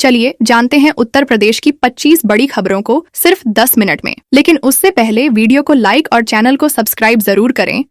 चलिए जानते हैं उत्तर प्रदेश की 25 बड़ी खबरों को सिर्फ 10 मिनट में। लेकिन उससे पहले वीडियो को लाइक और चैनल को सब्सक्राइब जरूर करें।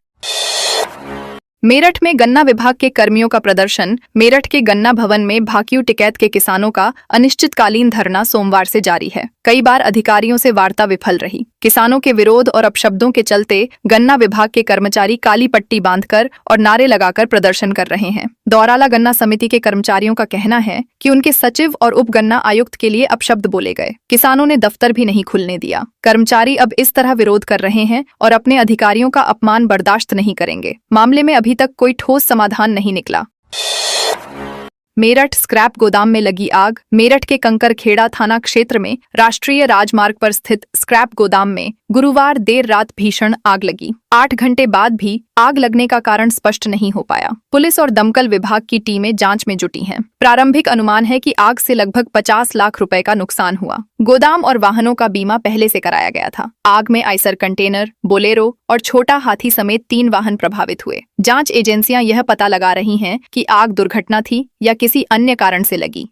मेरठ में गन्ना विभाग के कर्मियों का प्रदर्शन। मेरठ के गन्ना भवन में भाकियू टिकैत के किसानों का अनिश्चितकालीन धरना सोमवार से जारी है। कई बार अधिकारियों से वार्ता विफल रही। किसानों के विरोध और अपशब्दों के चलते गन्ना विभाग के कर्मचारी काली पट्टी बांधकर और नारे लगाकर प्रदर्शन कर रहे हैं। दौराला गन्ना समिति के कर्मचारियों का कहना है कि उनके सचिव और उप गन्ना आयुक्त के लिए अपशब्द बोले गए। किसानों ने दफ्तर भी नहीं खुलने दिया। कर्मचारी अब इस तरह विरोध कर रहे हैं और अपने अधिकारियों का अपमान बर्दाश्त नहीं करेंगे। मामले में अभी तक कोई ठोस समाधान नहीं निकला। मेरठ स्क्रैप गोदाम में लगी आग। मेरठ के कंकरखेड़ा थाना क्षेत्र में राष्ट्रीय राजमार्ग पर स्थित स्क्रैप गोदाम में गुरुवार देर रात भीषण आग लगी। 8 घंटे बाद भी आग लगने का कारण स्पष्ट नहीं हो पाया। पुलिस और दमकल विभाग की टीमें जांच में जुटी हैं। प्रारंभिक अनुमान है कि आग से लगभग 50 लाख रुपए का नुकसान हुआ। गोदाम और वाहनों का बीमा पहले से कराया गया था। आग में आइसर कंटेनर, बोलेरो और छोटा हाथी समेत 3 वाहन प्रभावित हुए। जांच एजेंसियां यह पता लगा रही हैं कि आग दुर्घटना थी या किसी अन्य कारण से लगी।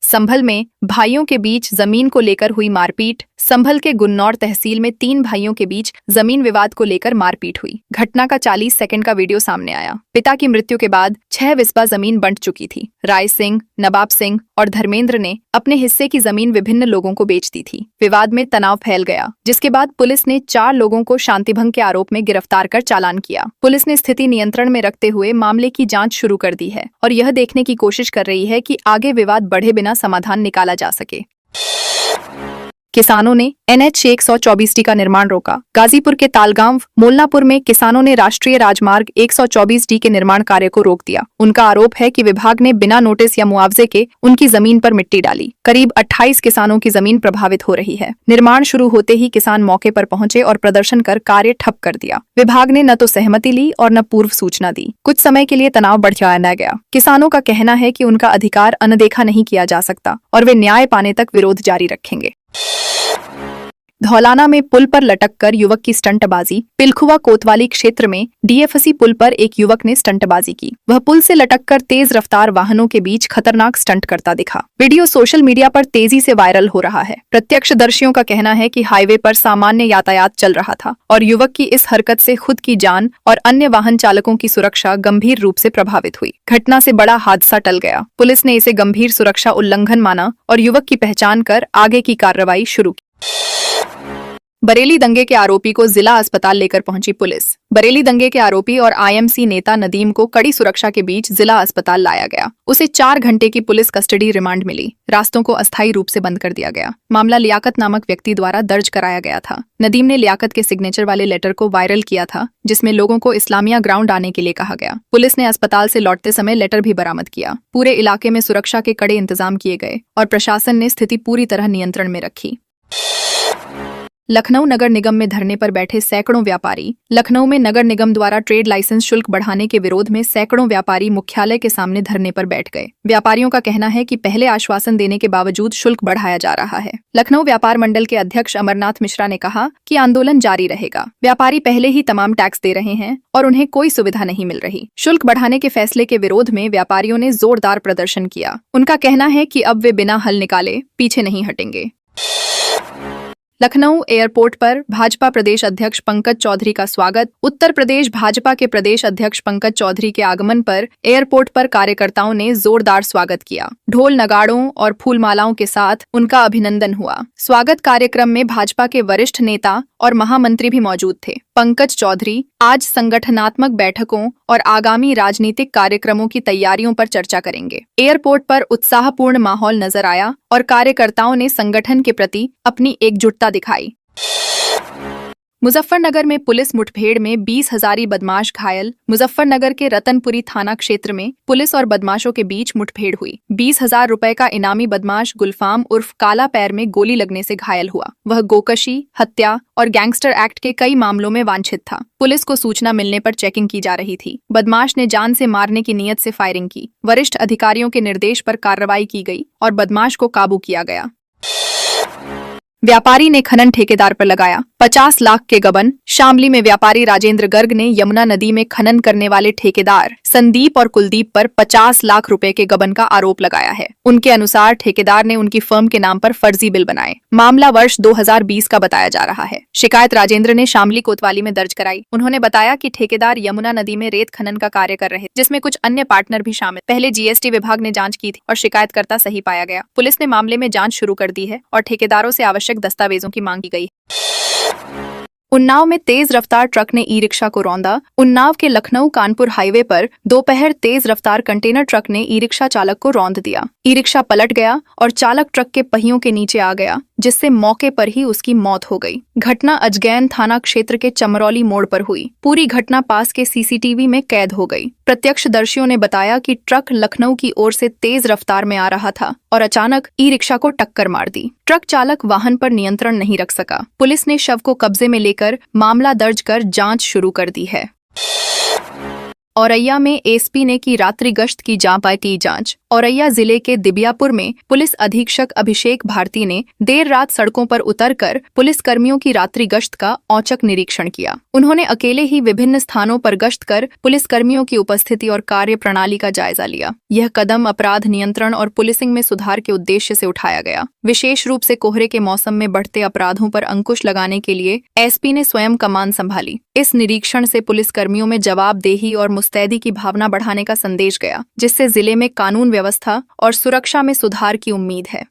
संभल में भाइयों के बीच जमीन को लेकर हुई मारपीट। संभल के गुन्नौर तहसील में 3 भाइयों के बीच जमीन विवाद को लेकर मारपीट हुई। घटना का 40 सेकंड का वीडियो सामने आया। पिता की मृत्यु के बाद 6 विस्बा जमीन बंट चुकी थी। राय सिंह, नवाब सिंह और धर्मेंद्र ने अपने हिस्से की जमीन विभिन्न लोगों को बेच दी थी। विवाद में तनाव फैल गया, जिसके बाद पुलिस ने 4 लोगों को शांतिभंग के आरोप में गिरफ्तार कर चालान किया। पुलिस ने स्थिति नियंत्रण में रखते हुए मामले की जांच शुरू कर दी है और यह देखने की कोशिश कर रही है कि आगे विवाद बढ़े बिना समाधान निकाला जा सके। किसानों ने NH 124D का निर्माण रोका। गाजीपुर के तालगांव मोलनापुर में किसानों ने राष्ट्रीय राजमार्ग 124D के निर्माण कार्य को रोक दिया। उनका आरोप है कि विभाग ने बिना नोटिस या मुआवजे के उनकी जमीन पर मिट्टी डाली। करीब 28 किसानों की जमीन प्रभावित हो रही है। निर्माण शुरू होते ही किसान मौके पर पहुंचे और प्रदर्शन कर कार्य ठप कर दिया। विभाग ने न तो सहमति ली और न पूर्व सूचना दी। कुछ समय के लिए तनाव बढ़ जाया गया। किसानों का कहना है कि उनका अधिकार अनदेखा नहीं किया जा सकता और वे न्याय पाने तक विरोध जारी रखेंगे। धौलाना में पुल पर लटककर युवक की स्टंटबाजी। पिलखुआ कोतवाली क्षेत्र में DFC पुल पर एक युवक ने स्टंटबाजी की। वह पुल से लटककर तेज रफ्तार वाहनों के बीच खतरनाक स्टंट करता दिखा। वीडियो सोशल मीडिया पर तेजी से वायरल हो रहा है। प्रत्यक्षदर्शियों का कहना है कि हाईवे पर सामान्य यातायात चल रहा था और युवक की इस हरकत से खुद की जान और अन्य वाहन चालकों की सुरक्षा गंभीर रूप से प्रभावित हुई। घटना से बड़ा हादसा टल गया। पुलिस ने इसे गंभीर सुरक्षा उल्लंघन माना और युवक की पहचान कर आगे की कार्रवाई शुरू की। बरेली दंगे के आरोपी को जिला अस्पताल लेकर पहुंची पुलिस। बरेली दंगे के आरोपी और IMC नेता नदीम को कड़ी सुरक्षा के बीच जिला अस्पताल लाया गया। उसे 4 घंटे की पुलिस कस्टडी रिमांड मिली। रास्तों को अस्थायी रूप से बंद कर दिया गया। मामला लियाकत नामक व्यक्ति द्वारा दर्ज कराया गया था। नदीम ने लियाकत के सिग्नेचर वाले लेटर को वायरल किया था, जिसमें लोगों को इस्लामिया ग्राउंड आने के लिए कहा गया। पुलिस ने अस्पताल से लौटते समय लेटर भी बरामद किया। पूरे इलाके में सुरक्षा के कड़े इंतजाम किए गए और प्रशासन ने स्थिति पूरी तरह नियंत्रण में रखी। लखनऊ नगर निगम में धरने पर बैठे सैकड़ों व्यापारी। लखनऊ में नगर निगम द्वारा ट्रेड लाइसेंस शुल्क बढ़ाने के विरोध में सैकड़ों व्यापारी मुख्यालय के सामने धरने पर बैठ गए। व्यापारियों का कहना है कि पहले आश्वासन देने के बावजूद शुल्क बढ़ाया जा रहा है। लखनऊ व्यापार मंडल के अध्यक्ष अमरनाथ मिश्रा ने कहा कि आंदोलन जारी रहेगा। व्यापारी पहले ही तमाम टैक्स दे रहे हैं और उन्हें कोई सुविधा नहीं मिल रही। शुल्क बढ़ाने के फैसले के विरोध में व्यापारियों ने जोरदार प्रदर्शन किया। उनका कहना है कि अब वे बिना हल निकाले पीछे नहीं हटेंगे। लखनऊ एयरपोर्ट पर भाजपा प्रदेश अध्यक्ष पंकज चौधरी का स्वागत। उत्तर प्रदेश भाजपा के प्रदेश अध्यक्ष पंकज चौधरी के आगमन पर एयरपोर्ट पर कार्यकर्ताओं ने जोरदार स्वागत किया। ढोल नगाड़ों और फूलमालाओं के साथ उनका अभिनंदन हुआ। स्वागत कार्यक्रम में भाजपा के वरिष्ठ नेता और महामंत्री भी मौजूद थे। पंकज चौधरी आज संगठनात्मक बैठकों और आगामी राजनीतिक कार्यक्रमों की तैयारियों पर चर्चा करेंगे। एयरपोर्ट पर उत्साहपूर्ण माहौल नजर आया और कार्यकर्ताओं ने संगठन के प्रति अपनी एकजुटता दिखाई। मुजफ्फरनगर में पुलिस मुठभेड़ में 20 हजारी बदमाश घायल। मुजफ्फरनगर के रतनपुरी थाना क्षेत्र में पुलिस और बदमाशों के बीच मुठभेड़ हुई। 20,000 रुपए का इनामी बदमाश गुलफाम उर्फ काला पैर में गोली लगने से घायल हुआ। वह गोकशी, हत्या और गैंगस्टर एक्ट के कई मामलों में वांछित था। पुलिस को सूचना मिलने पर चेकिंग की जा रही थी। बदमाश ने जान से मारने की नीयत से फायरिंग की। वरिष्ठ अधिकारियों के निर्देश पर कार्रवाई की गई और बदमाश को काबू किया गया। व्यापारी ने खनन ठेकेदार पर लगाया 50 लाख के गबन। शामली में व्यापारी राजेंद्र गर्ग ने यमुना नदी में खनन करने वाले ठेकेदार संदीप और कुलदीप पर 50 लाख रुपए के गबन का आरोप लगाया है। उनके अनुसार ठेकेदार ने उनकी फर्म के नाम पर फर्जी बिल बनाए। मामला वर्ष 2020 का बताया जा रहा है। शिकायत राजेंद्र ने शामली कोतवाली में दर्ज कराई। उन्होंने बताया कि ठेकेदार यमुना नदी में रेत खनन का कार्य कर रहे, जिसमें कुछ अन्य पार्टनर भी शामिल। पहले जीएसटी विभाग ने जांच की थी और शिकायतकर्ता सही पाया गया। पुलिस ने मामले में जांच शुरू कर दी है और ठेकेदारों से आवश्यक दस्तावेजों की मांग की गई। उन्नाव में तेज रफ्तार ट्रक ने ई रिक्शा को रौंदा। उन्नाव के लखनऊ कानपुर हाईवे पर दोपहर तेज रफ्तार कंटेनर ट्रक ने ई रिक्शा चालक को रौंद दिया। ई रिक्शा पलट गया और चालक ट्रक के पहियों के नीचे आ गया, जिससे मौके पर ही उसकी मौत हो गई। घटना अजगैन थाना क्षेत्र के चमरौली मोड़ पर हुई। पूरी घटना पास के सीसीटीवी में कैद हो गई। प्रत्यक्षदर्शियों ने बताया कि ट्रक लखनऊ की ओर से तेज रफ्तार में आ रहा था और अचानक ई रिक्शा को टक्कर मार दी। ट्रक चालक वाहन पर नियंत्रण नहीं रख सका। पुलिस ने शव को कब्जे में लेकर मामला दर्ज कर जांच शुरू कर दी है। औरैया में एसपी ने की रात्रि गश्त की जांच। औरैया जिले के दिबियापुर में पुलिस अधीक्षक अभिषेक भारती ने देर रात सड़कों पर उतरकर पुलिस कर्मियों की रात्रि गश्त का औचक निरीक्षण किया। उन्होंने अकेले ही विभिन्न स्थानों पर गश्त कर पुलिस कर्मियों की उपस्थिति और कार्य प्रणाली का जायजा लिया। यह कदम अपराध नियंत्रण और पुलिसिंग में सुधार के उद्देश्य से उठाया गया। विशेष रूप से कोहरे के मौसम में बढ़ते अपराधों पर अंकुश लगाने के लिए एसपी ने स्वयं कमान संभाली। इस निरीक्षण से पुलिस कर्मियों में जवाबदेही और मुस्तैदी की भावना बढ़ाने का संदेश गया, जिससे जिले में कानून व्यवस्था और सुरक्षा में सुधार की उम्मीद है।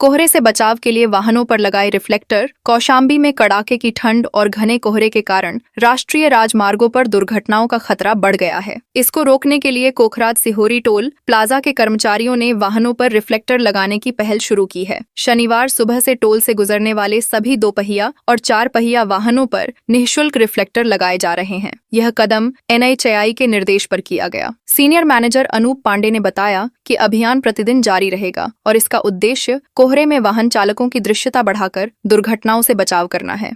कोहरे से बचाव के लिए वाहनों पर लगाए रिफ्लेक्टर। कौशाम्बी में कड़ाके की ठंड और घने कोहरे के कारण राष्ट्रीय राजमार्गों पर दुर्घटनाओं का खतरा बढ़ गया है। इसको रोकने के लिए कोखराज सिहोरी टोल प्लाजा के कर्मचारियों ने वाहनों पर रिफ्लेक्टर लगाने की पहल शुरू की है। शनिवार सुबह से टोल से गुजरने वाले सभी 2 पहिया और 4 पहिया वाहनों पर निःशुल्क रिफ्लेक्टर लगाए जा रहे हैं। यह कदम एनएचएआई के निर्देश पर किया गया। सीनियर मैनेजर अनूप पांडे ने बताया कि अभियान प्रतिदिन जारी रहेगा और इसका उद्देश्य कोहरे में वाहन चालकों की दृश्यता बढ़ाकर दुर्घटनाओं से बचाव करना है।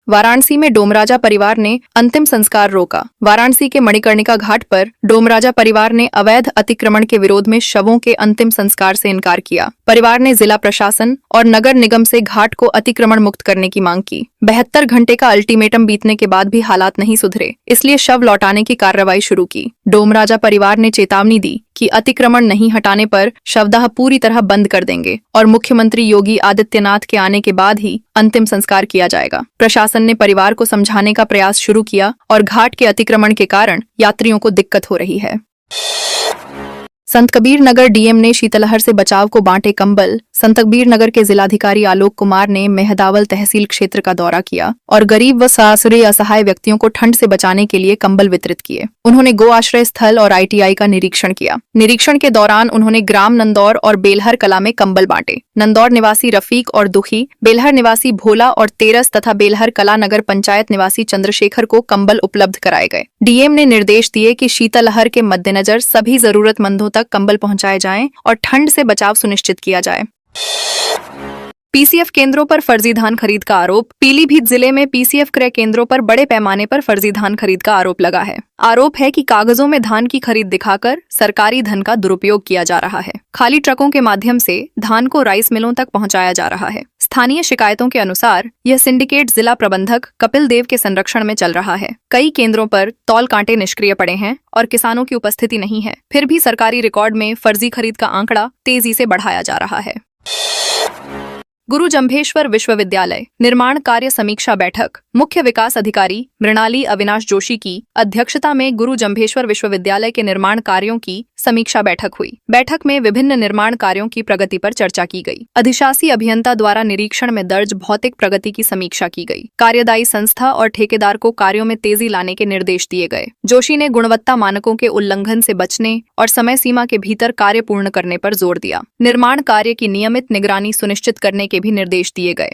वाराणसी में डोमराजा परिवार ने अंतिम संस्कार रोका। वाराणसी के मणिकर्णिका घाट पर डोमराजा परिवार ने अवैध अतिक्रमण के विरोध में शवों के अंतिम संस्कार से इनकार किया। परिवार ने जिला प्रशासन और नगर निगम से घाट को अतिक्रमण मुक्त करने की मांग की। 72 घंटे का अल्टीमेटम बीतने के बाद भी हालात नहीं सुधरे, इसलिए शव लौटाने की कार्रवाई शुरू की। डोमराजा परिवार ने चेतावनी दी कि अतिक्रमण नहीं हटाने पर शवदाह पूरी तरह बंद कर देंगे और मुख्यमंत्री योगी आदित्यनाथ के आने के बाद ही अंतिम संस्कार किया जाएगा। प्रशासन ने परिवार को समझाने का प्रयास शुरू किया और घाट के अतिक्रमण के कारण यात्रियों को दिक्कत हो रही है। संत कबीर नगर डीएम ने शीतलहर से बचाव को बांटे कंबल। संत कबीर नगर के जिलाधिकारी आलोक कुमार ने मेहदावल तहसील क्षेत्र का दौरा किया और गरीब व सासुरे असहाय व्यक्तियों को ठंड से बचाने के लिए कंबल वितरित किए। उन्होंने गो आश्रय स्थल और आईटीआई का निरीक्षण किया। निरीक्षण के दौरान उन्होंने ग्राम नंदौर और बेलहर कला में कंबल बांटे। नंदौर निवासी रफीक और दुखी, बेलहर निवासी भोला और तेरस तथा बेलहर कला नगर पंचायत निवासी चंद्रशेखर को कंबल उपलब्ध कराए गए। डीएम ने निर्देश दिए कि शीतलहर के मद्देनजर सभी जरूरतमंदों तक कंबल पहुंचाए जाएं और ठंड से बचाव सुनिश्चित किया जाए। पीसीएफ केंद्रों पर फर्जी धान खरीद का आरोप। पीलीभीत जिले में पीसीएफ क्रय केंद्रों पर बड़े पैमाने पर फर्जी धान खरीद का आरोप लगा है। आरोप है कि कागजों में धान की खरीद दिखाकर सरकारी धन का दुरुपयोग किया जा रहा है। खाली ट्रकों के माध्यम से धान को राइस मिलों तक पहुंचाया जा रहा है। स्थानीय शिकायतों के अनुसार यह सिंडिकेट जिला प्रबंधक कपिल देव के संरक्षण में चल रहा है। कई केंद्रों पर तौल कांटे निष्क्रिय पड़े हैं और किसानों की उपस्थिति नहीं है, फिर भी सरकारी रिकॉर्ड में फर्जी खरीद का आंकड़ा तेजी से बढ़ाया जा रहा है। गुरु जंभेश्वर विश्वविद्यालय निर्माण कार्य समीक्षा बैठक। मुख्य विकास अधिकारी मृणाली अविनाश जोशी की अध्यक्षता में गुरु जंभेश्वर विश्वविद्यालय के निर्माण कार्यों की समीक्षा बैठक हुई। बैठक में विभिन्न निर्माण कार्यों की प्रगति पर चर्चा की गई। अधिशासी अभियंता द्वारा निरीक्षण में दर्ज भौतिक प्रगति की समीक्षा की गई। कार्यदायी संस्था और ठेकेदार को कार्यों में तेजी लाने के निर्देश दिए गए। जोशी ने गुणवत्ता मानकों के उल्लंघन से बचने और समय सीमा के भीतर कार्य पूर्ण करने पर जोर दिया। निर्माण कार्य की नियमित निगरानी सुनिश्चित करने के भी निर्देश दिए गए।